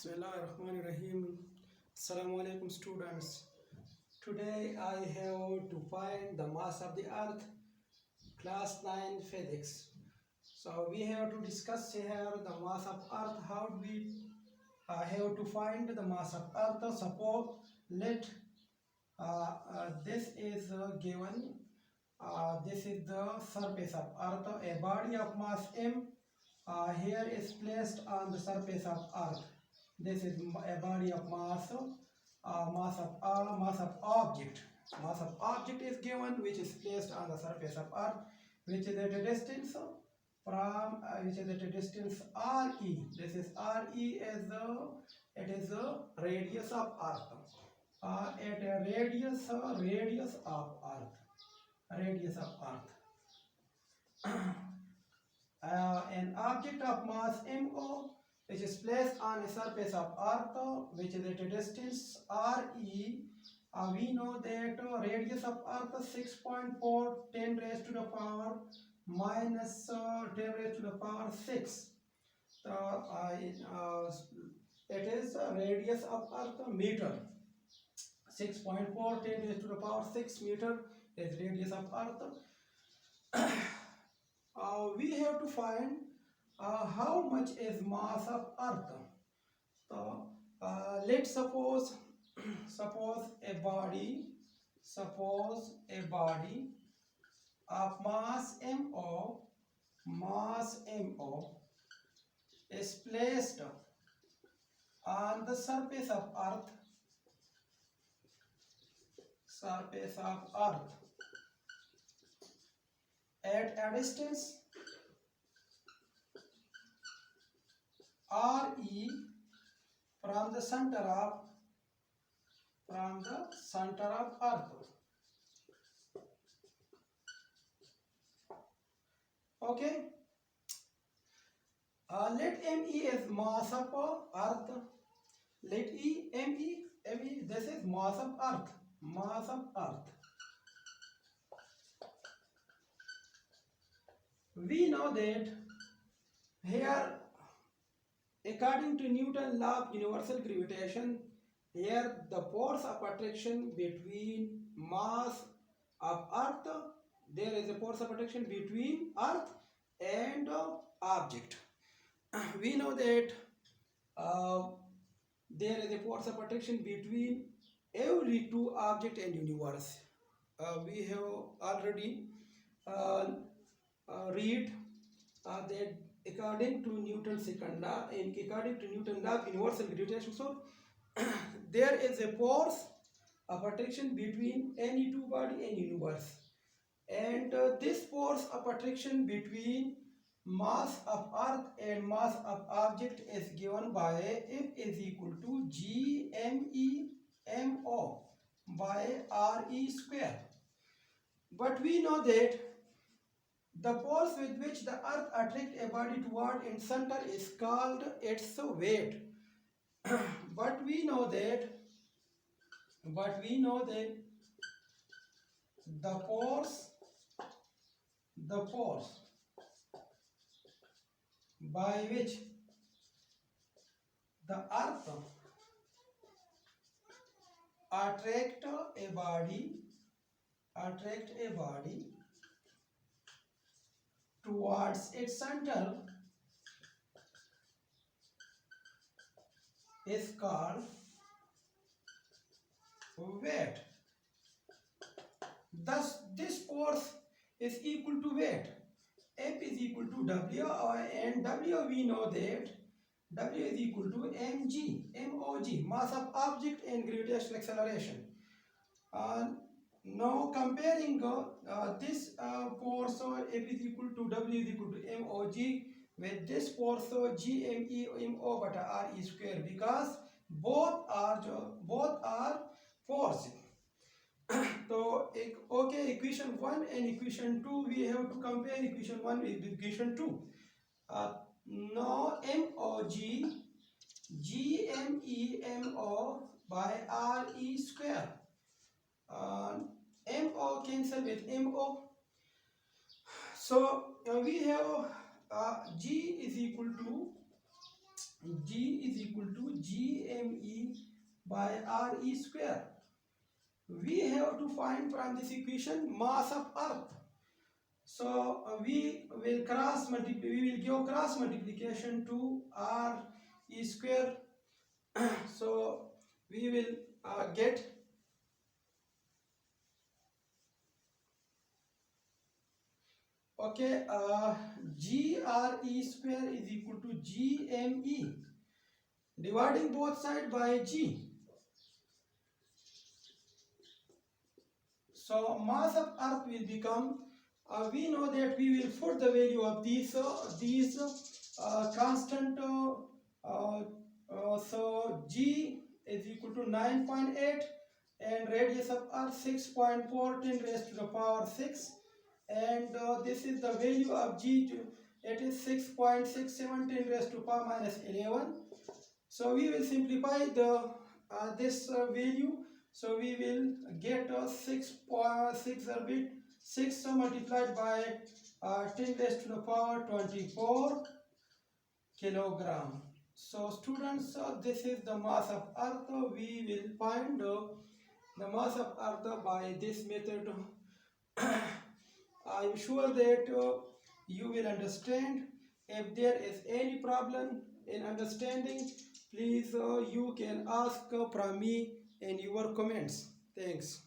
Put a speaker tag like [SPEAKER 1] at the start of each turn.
[SPEAKER 1] Bismillahirrahmanirrahim. Assalamu alaikum students. Today I have to find the mass of the earth, class 9 physics. So we have to discuss here the mass of earth. How do we have to find the mass of earth? Suppose let this is given. This is the surface of earth. A body of mass m here is placed on the surface of earth. This is a body of mass, mass of object. Mass of object is given, which is placed on the surface of earth, which is at a distance from which is at a distance re. This is re is the it is the radius of earth. At a radius of earth, radius of earth. An object of mass mo, which is placed on a surface of earth, which is at a distance re. We know that radius of earth 6.4 10 raised to the power minus 10 raised to the power 6. It is radius of earth meter. 6.4 10 raised to the power 6 meter is radius of earth. We have to find how much is mass of earth. So let's suppose a body of mass mo is placed on the surface of earth at a distance re from the center of earth. Okay. Let me is mass of earth. Let me this is mass of earth. We know that here, according to Newton's law of universal gravitation, here the force of attraction between mass of earth, there is a force of attraction between earth and object. We know that there is a force of attraction between every two object and universe. We have already read that according to Newton's second law and according to Newton's law of universal gravitation, so there is a force of attraction between any two body and universe, and this force of attraction between mass of earth and mass of object is given by F is equal to Gmemo by Re square. But we know that the force with which the earth attracts a body toward its center is called its weight. But we know that the force by which the earth attract a body towards its center is called weight. Thus, this force is equal to weight. F is equal to W, and W we know that W is equal to mg, mass of object and gravitational acceleration. Now comparing this force F is equal to W is equal to mog with this force Gmemo by Re square, because both are force. So okay, equation 1 and equation 2, we have to compare equation 1 with equation 2. Now mog Gmemo by Re square, mo cancel with mo, so we have G is equal to G is equal to GME by RE square. We have to find from this equation mass of earth. So we will give cross multiplication to RE square. So we will get okay, GRE square is equal to GME, dividing both sides by G. So mass of earth will become, we know that we will put the value of these constant, so G is equal to 9.8 and radius of earth 6.4 10 raised to the power 6, and this is the value of G, it is 6.67 10 raised to power minus 11. So we will simplify the this value. So we will get 6 multiplied by 10 raised to the power 24 kilogram. So students, this is the mass of earth. We will find the mass of earth by this method. I am sure that you will understand. If there is any problem in understanding, please you can ask from me in your comments. Thanks.